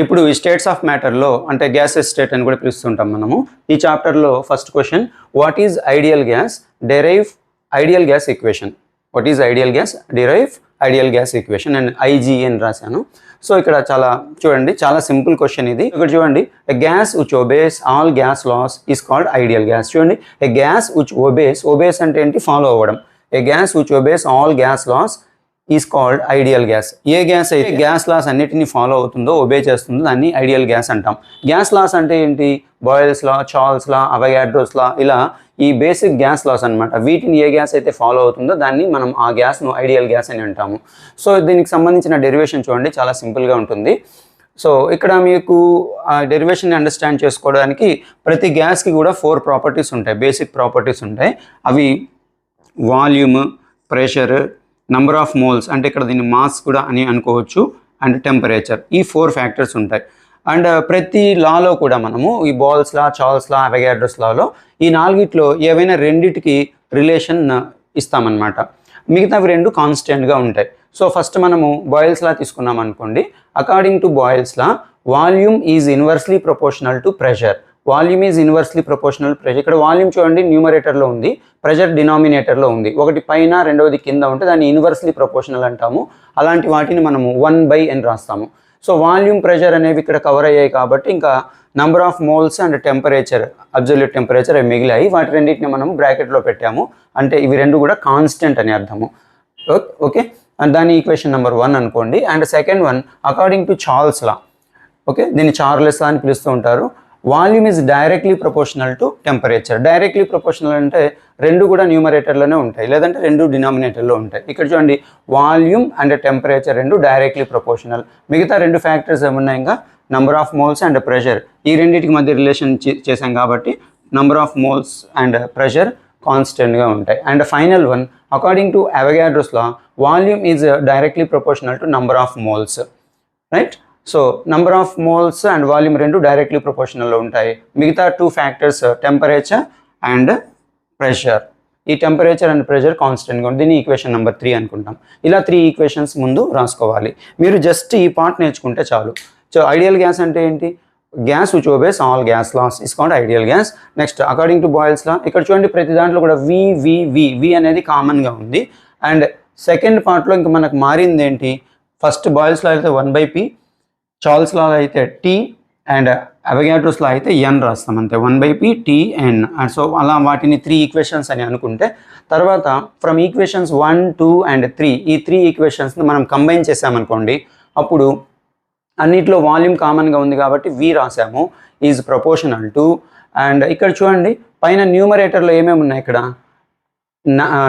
ఇప్పుడు ఈ states of మ్యాటర్లో అంటే గ్యాసెస్ స్టేట్ అని కూడా పిలుస్తుంటాం మనము. ఈ చాప్టర్లో first question, what is ideal gas, derive ideal gas equation. What is ideal gas, derive ideal gas equation and IGN రాశాను. సో ఇక్కడ చూడండి చాలా సింపుల్ క్వశ్చన్ ఇది. ఇక్కడ చూడండి, a gas which obeys all gas laws is called ideal gas. చూడండి, a gas which obeys అంటే ఏంటి, ఫాలో అవ్వడం. A gas which obeys all gas laws is called ideal gas. ఏ గ్యాస్ అయితే గ్యాస్ లాస్ అన్నిటిని ఫాలో అవుతుందో, obey చేస్తుందో దాన్ని ఐడియల్ గ్యాస్ అంటాం. గ్యాస్ లాస్ అంటే ఏంటి, Boyle's law, Charles law, Avogadro's law, ఇలా ఈ బేసిక్ గ్యాస్ లాస్ అనమాట. వీటిని ఏ గ్యాస్ అయితే ఫాలో అవుతుందో దాన్ని మనం ఆ గ్యాస్ను ఐడియల్ గ్యాస్ అని అంటాము. సో దీనికి సంబంధించిన డెరివేషన్ చూడండి, చాలా సింపుల్గా ఉంటుంది. సో ఇక్కడ మీకు ఆ డెరివేషన్ అండర్స్టాండ్ చేసుకోవడానికి ప్రతి గ్యాస్కి కూడా 4 ప్రాపర్టీస్ ఉంటాయి, బేసిక్ ప్రాపర్టీస్ ఉంటాయి. అవి volume, pressure, number of moles అంటే ఇక్కడ దీన్ని మాస్ కూడా అని అనుకోవచ్చు, అండ్ టెంపరేచర్. ఈ 4 ఫ్యాక్టర్స్ ఉంటాయి. అండ్ ప్రతి లాలో కూడా మనము ఈ బాల్స్ లా, చార్ల్స్ లా, అవగాడ్రోస్ లాలో ఈ 4ట్లో ఏవైనా రెండిటికి రిలేషన్ ఇస్తామన్నమాట. మిగతావి 2 కాన్స్టెంట్గా ఉంటాయి. సో ఫస్ట్ మనము బాయిల్స్ లా తీసుకున్నాం అనుకోండి. According to Boyle's law, volume is inversely proportional to pressure. Volume is inversely proportional pressure. ఇక్కడ వాల్యూమ్ చూడండి న్యూమరేటర్లో ఉంది, ప్రెషర్ డినామినేటర్లో ఉంది. ఒకటి పైన, రెండవది కింద ఉంటే దాన్ని ఇన్వర్స్లీ ప్రపోర్షనల్ అంటాము. అలాంటి వాటిని మనము 1/n రాస్తాము. సో వాల్యూమ్, ప్రెషర్ అనేవి ఇక్కడ కవర్ అయ్యాయి కాబట్టి ఇంకా number of moles and temperature, absolute temperature అవి మిగిలాయి. వాటి రెండింటిని మనము బ్రాకెట్లో పెట్టాము. అంటే ఇవి 2 కూడా కాన్స్టెంట్ అని అర్థము. ఓకే, అండ్ దాని ఈక్వేషన్ నెంబర్ 1 అనుకోండి. And second one, according to Charles law, okay, దీన్ని చార్లెస్ లా అని పిలుస్తూ ఉంటారు. Volume is directly proportional to temperature. Directly proportional అంటే 2 కూడా న్యూమరేటర్లోనే ఉంటాయి, లేదంటే 2 డినామినేటర్లో ఉంటాయి. ఇక్కడ చూడండి, volume and temperature 2 directly proportional. మిగతా 2 ఫ్యాక్టర్స్ ఏమున్నాయి, ఇంకా number of moles and pressure. ఈ రెండింటికి మధ్య రిలేషన్ చేసాం కాబట్టి number of moles and pressure కాన్స్టెంట్గా ఉంటాయి. And final one, according to Avogadro's law, volume is directly proportional to number of moles, right. So number of moles and volume 2 డైరెక్ట్లీ ప్రపోర్షనల్లో ఉంటాయి. మిగతా 2 ఫ్యాక్టర్స్ టెంపరేచర్ అండ్ ప్రెషర్. ఈ temperature and pressure కాన్స్టెంట్గా ఉంటుంది. దీన్ని ఈక్వేషన్ నెంబర్ 3 అనుకుంటాం. ఇలా 3 ఈక్వేషన్స్ ముందు రాసుకోవాలి. మీరు జస్ట్ ఈ పార్ట్ నేర్చుకుంటే చాలు. సో ఐడియల్ గ్యాస్ అంటే ఏంటి, gas which obeys all gas laws is called ideal gas. Next according to Boyle's law, ఇక్కడ చూడండి ప్రతి దాంట్లో కూడా వి అనేది కామన్గా ఉంది. అండ్ సెకండ్ పార్ట్లో ఇంకా మనకు మారింది ఏంటి, ఫస్ట్ బాయిల్స్లో అయితే 1/p, చార్ల్స్ లా అయితే T, అండ్ అవగాడ్రోస్ లా అయితే n రాస్తాం అంతే, 1/p Tn. అండ్ సో అలా వాటిని 3 ఈక్వేషన్స్ అని అనుకుంటే, తర్వాత ఫ్రమ్ ఈక్వేషన్స్ 1, 2 అండ్ 3, ఈ 3 ఈక్వేషన్స్ని మనం కంబైన్ చేసామనుకోండి, అప్పుడు అన్నిట్లో వాల్యూమ్ కామన్గా ఉంది కాబట్టి V రాసాము, ఈజ్ ప్రపోర్షనల్ టు. అండ్ ఇక్కడ చూడండి పైన న్యూమరేటర్లో ఏమేమి ఉన్నాయి, ఇక్కడ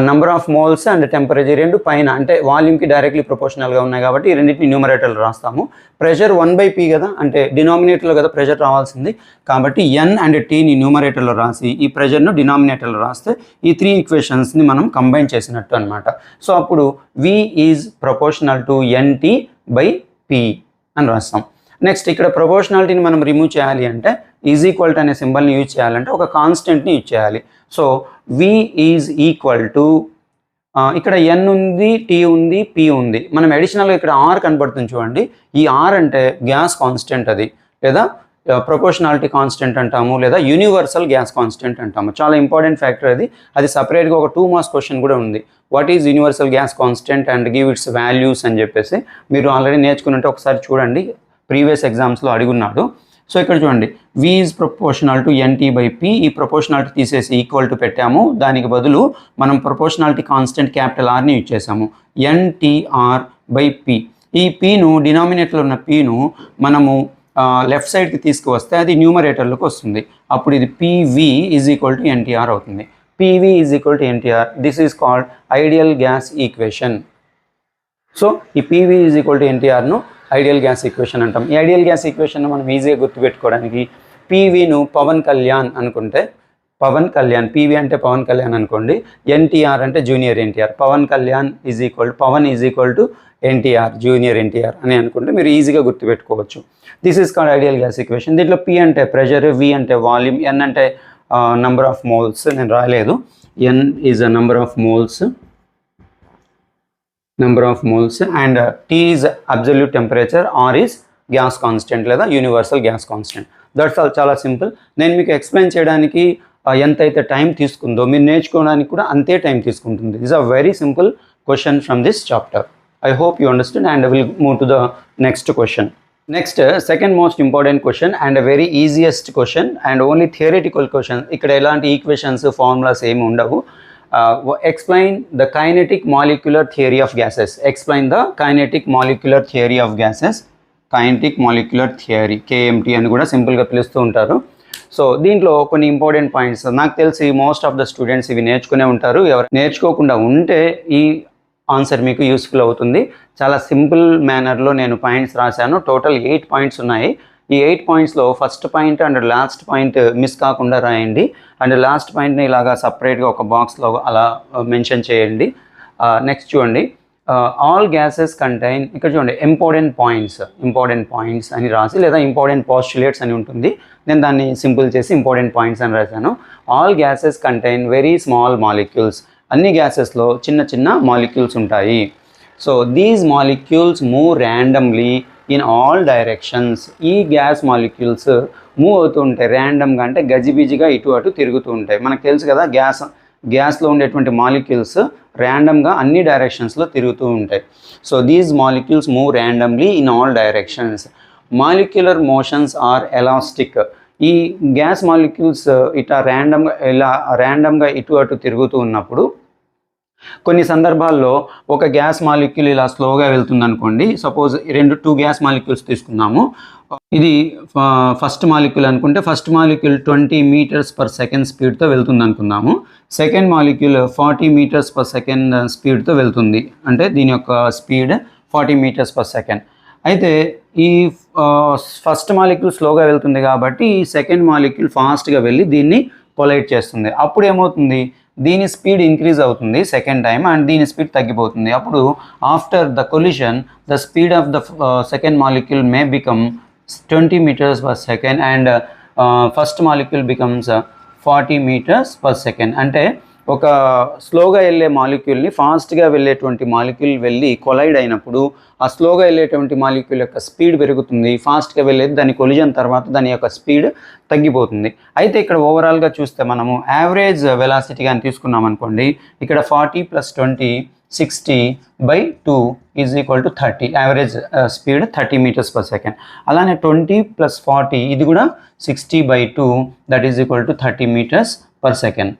number of moles and temperature 2 పైన అంటే వాల్యూమ్కి డైరెక్ట్లీ ప్రపోర్షనల్గా ఉన్నాయి కాబట్టి ఈ రెండింటిని న్యూమరేటర్లో రాస్తాము. ప్రెషర్ 1/p కదా, అంటే డినామినేటర్లో కదా ప్రెషర్ రావాల్సింది, కాబట్టి n అండ్ tని న్యూమరేటర్లో రాసి ఈ ప్రెషర్ను డినామినేటర్లో రాస్తే ఈ 3 ఈక్వేషన్స్ని మనం కంబైన్ చేసినట్టు అనమాట. సో అప్పుడు V is proportional to NT/P అని రాస్తాం. నెక్స్ట్ ఇక్కడ ప్రపోర్షనాలిటీని మనం రిమూవ్ చేయాలి అంటే ఈజ్ ఈక్వల్ టు అనే సింబల్ని యూజ్ చేయాలంటే ఒక కాన్స్టెంట్ని యూజ్ చేయాలి. So V is equal to, ఇక్కడ n ఉంది, T ఉంది, P ఉంది. మనం అడిషనల్గా ఇక్కడ R కనబడుతుంది చూడండి. ఈ R అంటే గ్యాస్ కాన్స్టెంట్, అది లేదా ప్రపోర్షనాలిటీ కాన్స్టెంట్ అంటాము, లేదా యూనివర్సల్ గ్యాస్ కాన్స్టెంట్ అంటాము. చాలా ఇంపార్టెంట్ ఫ్యాక్టర్ అది. అది సపరేట్గా ఒక 2 మార్క్స్ క్వశ్చన్ కూడా ఉంది. What is universal gas constant and give it's values అని చెప్పేసి మీరు ఆల్రెడీ నేర్చుకున్నట్టు ఒకసారి చూడండి, ప్రీవియస్ ఎగ్జామ్స్లో అడుగున్నాడు. సో ఇక్కడ చూడండి, V is proportional to NT/P. ఈ ప్రపోర్షనాలిటీ తీసేసి ఈక్వల్ టు పెట్టాము, దానికి బదులు మనం ప్రపోర్షనాలిటీ కాన్స్టెంట్ క్యాపిటల్ Rని యూజ్ చేసాము, NTR/P. ఈ Pను డినామినేటర్లో ఉన్న Pను మనము లెఫ్ట్ సైడ్కి తీసుకువస్తే అది న్యూమరేటర్లోకి వస్తుంది. అప్పుడు ఇది PV is equal to NTR అవుతుంది. PV is equal to NTR. This is called ideal gas equation. So ఈ PV ఈజ్ ఈక్వల్ టు NTRను ఐడియల్ గ్యాస్ ఈక్వేషన్ అంటాం. ఈ ఐడియల్ గ్యాస్ ఈక్వేషన్ మనం ఈజీగా గుర్తుపెట్టుకోవడానికి PVను పవన్ కళ్యాణ్ అనుకుంటే, పవన్ కళ్యాణ్, PV అంటే పవన్ కళ్యాణ్ అనుకోండి, NTR అంటే junior NTR. Pawan Kalyan is equal, Pawan is equal to NTR, junior NTR అని అనుకుంటే మీరు ఈజీగా గుర్తుపెట్టుకోవచ్చు. This is called ideal gas equation. దీంట్లో P అంటే ప్రెషర్, V అంటే వాల్యూమ్, N అంటే నంబర్ ఆఫ్ మోల్స్, నేను రాయలేదు, N is a number of moles, and T is absolute temperature, R is gas constant లేదా universal gas constant. That's all, చాలా simple. నేను మీకు ఎక్స్ప్లెయిన్ చేయడానికి ఎంతైతే టైం తీసుకుందో మీరు నేర్చుకోవడానికి కూడా అంతే టైం తీసుకుంటుంది. This are very simple question from this chapter. I hope you understood, and we'll move to the next question. Next, second most important question and a very easiest question and only theoretical question. ikkada elanti equations formulas em undavu. Explain the kinetic molecular theory of gases. Explain the kinetic molecular theory of gases. Kinetic molecular theory, KMT అని కూడా సింపుల్గా పిలుస్తూ ఉంటారు. So దీంట్లో కొన్ని important points నాకు తెలిసి most of the students ఇవి నేర్చుకునే ఉంటారు. ఎవరు నేర్చుకోకుండా ఉంటే ఈ ఆన్సర్ మీకు యూస్ఫుల్ అవుతుంది. చాలా సింపుల్ మేనర్లో నేను పాయింట్స్ రాశాను. టోటల్ 8 పాయింట్స్ ఉన్నాయి. ఈ 8 పాయింట్స్లో first point and last point miss కాకుండా రాయండి. అండ్ లాస్ట్ పాయింట్ని ఇలాగా సపరేట్గా ఒక బాక్స్లో అలా మెన్షన్ చేయండి. నెక్స్ట్ చూడండి, ఆల్ గ్యాసెస్ కంటైన్, ఇక్కడ చూడండి ఇంపార్టెంట్ పాయింట్స్ అని రాసి, లేదా ఇంపార్టెంట్ పోస్టులేట్స్ అని ఉంటుంది. నేను దాన్ని సింపుల్ చేసి ఇంపార్టెంట్ పాయింట్స్ అని రాశాను. All gases contain very small molecules. అన్ని గ్యాసెస్లో చిన్న చిన్న మాలిక్యూల్స్ ఉంటాయి. So these molecules move randomly in all directions. ఈ గ్యాస్ మాలిక్యూల్స్ మూవ్ అవుతూ ఉంటాయి ర్యాండమ్గా, అంటే గజిబిజిగా ఇటు అటు తిరుగుతూ ఉంటాయి. మనకు తెలుసు కదా, గ్యాస్లో ఉండేటువంటి మాలిక్యూల్స్ ర్యాండమ్గా అన్ని డైరెక్షన్స్లో తిరుగుతూ ఉంటాయి. So these molecules move randomly in all directions. Molecular motions are elastic. ఈ గ్యాస్ మాలిక్యూల్స్ ఇట్లా ర్యాండమ్గా ఇటు అటు తిరుగుతూ ఉన్నప్పుడు కొన్ని సందర్భాల్లో ఒక గ్యాస్ మాలిక్యూల్ ఇలా స్లోగా వెళ్తుంది అనుకోండి. సపోజ్ 2 గ్యాస్ మాలిక్యూల్స్ తీసుకున్నాము. ఇది ఫస్ట్ మాలిక్యూల్ అనుకుంటే first molecule 20 metres per second స్పీడ్తో వెళ్తుంది అనుకుందాము. Second molecule 40 metres per second స్పీడ్తో వెళ్తుంది. అంటే దీని యొక్క స్పీడ్ 40 మీటర్స్ పర్ సెకండ్. అయితే ఈ ఫస్ట్ మాలిక్యూల్ స్లోగా వెళ్తుంది కాబట్టి ఈ సెకండ్ మాలిక్యూల్ ఫాస్ట్గా వెళ్ళి దీన్ని కొలైడ్ చేస్తుంది. అప్పుడు ఏమవుతుంది, దీని స్పీడ్ ఇంక్రీజ్ అవుతుంది సెకండ్ టైం, అండ్ దీని స్పీడ్ తగ్గిపోతుంది. అప్పుడు after the collision the speed of the second molecule may become 20 metres per second and first molecule becomes 40 metres per second. అంటే ఒక స్లోగా వెళ్ళే మాలిక్యూల్ని ఫాస్ట్గా వెళ్ళేటువంటి మాలిక్యూల్ వెళ్ళి కొలైడ్ అయినప్పుడు ఆ స్లోగా వెళ్ళేటువంటి మాలిక్యూల్ యొక్క స్పీడ్ పెరుగుతుంది, ఫాస్ట్గా వెళ్ళేది దాని కొలిజన్ తర్వాత దాని యొక్క స్పీడ్ తగ్గిపోతుంది. అయితే ఇక్కడ ఓవరాల్గా చూస్తే మనము యావరేజ్ వెలాసిటీ అని తీసుకున్నాం అనుకోండి, ఇక్కడ 40 + 20 60/2 = 30. Average speed 30 meters per second. అలానే 20 + 40 ఇది కూడా 60/2 = 30 మీటర్స్ పర్ సెకండ్.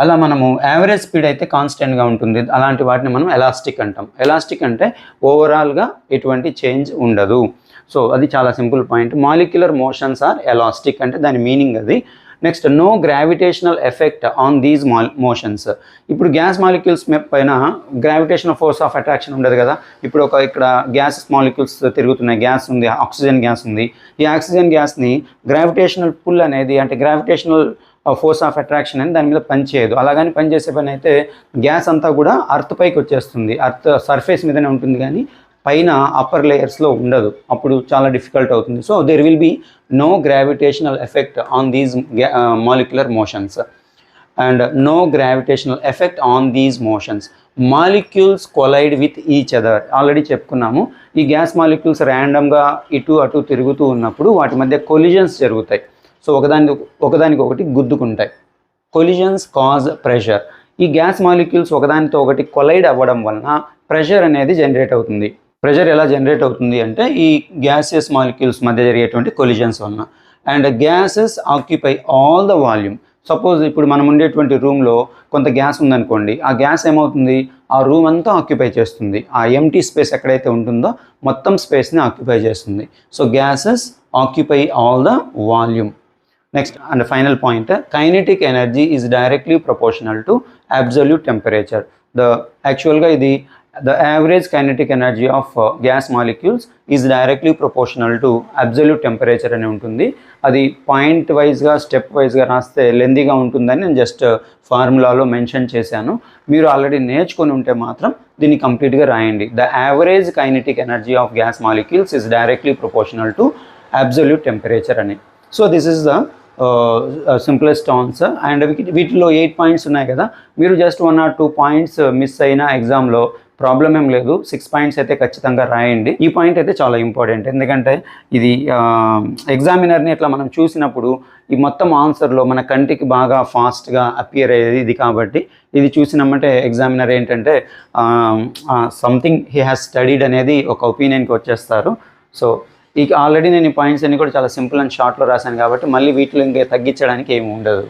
అలా మనము యావరేజ్ స్పీడ్ అయితే కాన్స్టెంట్గా ఉంటుంది. అలాంటి వాటిని మనం ఎలాస్టిక్ అంటాం. ఎలాస్టిక్ అంటే ఓవరాల్గా ఎటువంటి చేంజ్ ఉండదు. సో అది చాలా simple point. Molecular motions are elastic అంటే దాని మీనింగ్ అది. Next, no gravitational effect on these motions. ఇప్పుడు గ్యాస్ మాలిక్యూల్స్ పైన గ్రావిటేషనల్ ఫోర్స్ ఆఫ్ అట్రాక్షన్ ఉండదు కదా. ఇప్పుడు ఇక్కడ గ్యాస్ మాలిక్యూల్స్ తిరుగుతున్నాయి, గ్యాస్ ఉంది, ఆక్సిజన్ గ్యాస్ ఉంది. ఈ ఆక్సిజన్ గ్యాస్ని గ్రావిటేషనల్ పుల్ అనేది, అంటే గ్రావిటేషనల్ ఫోర్స్ ఆఫ్ అట్రాక్షన్ అని దాని మీద పనిచేయదు. అలాగని పనిచేసే పని అయితే గ్యాస్ అంతా కూడా అర్త్ పైకి వచ్చేస్తుంది. అర్త్ సర్ఫేస్ మీదనే ఉంటుంది కానీ పైన అప్పర్ లేయర్స్లో ఉండదు. అప్పుడు చాలా డిఫికల్ట్ అవుతుంది. So there will be no gravitational effect on these molecular motions and no gravitational effect on these motions. Molecules collide with each other. Already చెప్పుకున్నాము, ఈ గ్యాస్ మాలిక్యూల్స్ ర్యాండమ్గా ఇటు అటు తిరుగుతూ ఉన్నప్పుడు వాటి మధ్య కొలిజన్స్ జరుగుతాయి. సో ఒకదానికి ఒకటి గుద్దుకుంటాయి. Collisions cause pressure. ఈ గ్యాస్ మాలిక్యూల్స్ ఒకదానితో ఒకటి కొలైడ్ అవ్వడం వలన ప్రెషర్ అనేది జనరేట్ అవుతుంది. ప్రెషర్ ఎలా జనరేట్ అవుతుంది అంటే ఈ గ్యాసియస్ మాలిక్యూల్స్ మధ్య జరిగేటువంటి కొలిజన్స్ వలన. And gases occupy all the volume. Suppose ఇప్పుడు మనం ఉండేటువంటి రూమ్లో కొంత గ్యాస్ ఉందనుకోండి, ఆ గ్యాస్ ఏమవుతుంది, ఆ రూమ్ అంతా ఆక్యుపై చేస్తుంది. ఆ ఎంటీ స్పేస్ ఎక్కడైతే ఉంటుందో మొత్తం స్పేస్ని ఆక్యుపై చేస్తుంది. So gases occupy all the volume. Next and final point, kinetic energy is directly proportional to absolute temperature. The average kinetic energy of gas molecules is directly proportional to absolute temperature అని ఉంటుంది. అది point వైజ్గా step వైజ్గా రాస్తే లెందీగా ఉంటుందని నేను just ఫార్ములాలో mention చేశాను. మీరు ఆల్రెడీ నేర్చుకొని ఉంటే మాత్రం దీన్ని కంప్లీట్గా రాయండి. The average kinetic energy of gas molecules is directly proportional to absolute temperature అని. So this is the simplest answer. And వీటిలో 8 పాయింట్స్ ఉన్నాయి కదా, మీరు జస్ట్ 1 or 2 పాయింట్స్ మిస్ అయిన ఎగ్జామ్లో ప్రాబ్లం ఏం లేదు, 6 పాయింట్స్ అయితే ఖచ్చితంగా రాయండి. ఈ పాయింట్ అయితే చాలా ఇంపార్టెంట్, ఎందుకంటే ఇది ఎగ్జామినర్ని ఇట్లా మనం చూసినప్పుడు ఈ మొత్తం ఆన్సర్లో మన కంటికి బాగా ఫాస్ట్గా అపియర్ అయ్యేది ఇది. కాబట్టి ఇది చూసినామంటే ఎగ్జామినర్ ఏంటంటే సంథింగ్ హీ హ్యాస్ స్టడీడ్ అనేది ఒక ఒపీనియన్కి వచ్చేస్తారు. సో ఇక ఆల్రెడీ నేను ఈ పాయింట్స్ అన్ని కూడా చాలా సింపుల్ అండ్ షార్ట్లో రాశాను కాబట్టి మళ్ళీ వీటిలో ఇంకా తగ్గించడానికి ఏమి ఉండదు.